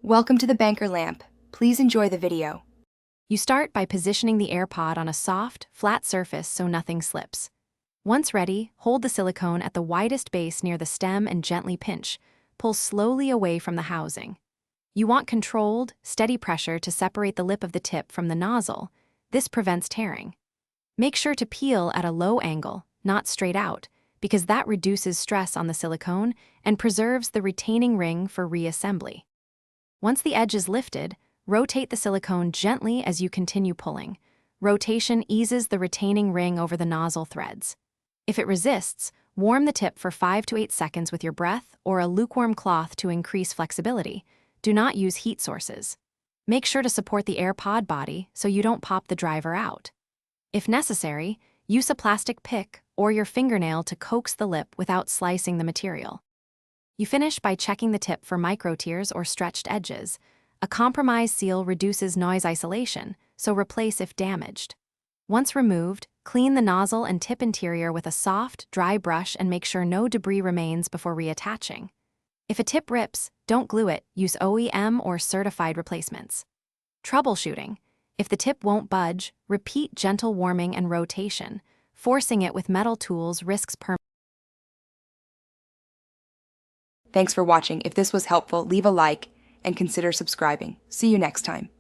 Welcome to the banker lamp. Please enjoy the video. You start by positioning the AirPod on a soft, flat surface so nothing slips. Once ready, hold the silicone at the widest base near the stem and gently pinch. Pull slowly away from the housing. You want controlled, steady pressure to separate the lip of the tip from the nozzle. This prevents tearing. Make sure to peel at a low angle, not straight out, because that reduces stress on the silicone and preserves the retaining ring for reassembly. Once the edge is lifted, rotate the silicone gently as you continue pulling. Rotation eases the retaining ring over the nozzle threads. If it resists, warm the tip for 5 to 8 seconds with your breath or a lukewarm cloth to increase flexibility. Do not use heat sources. Make sure to support the AirPod body so you don't pop the driver out. If necessary, use a plastic pick or your fingernail to coax the lip without slicing the material. You finish by checking the tip for micro tears or stretched edges. A compromise seal reduces noise isolation, so replace if damaged. Once removed, clean the nozzle and tip interior with a soft, dry brush and make sure no debris remains before reattaching. If a tip rips, don't glue it, use OEM or certified replacements. Troubleshooting. If the tip won't budge, repeat gentle warming and rotation. Forcing it with metal tools risks permanent. Thanks for watching. If this was helpful, leave a like and consider subscribing. See you next time.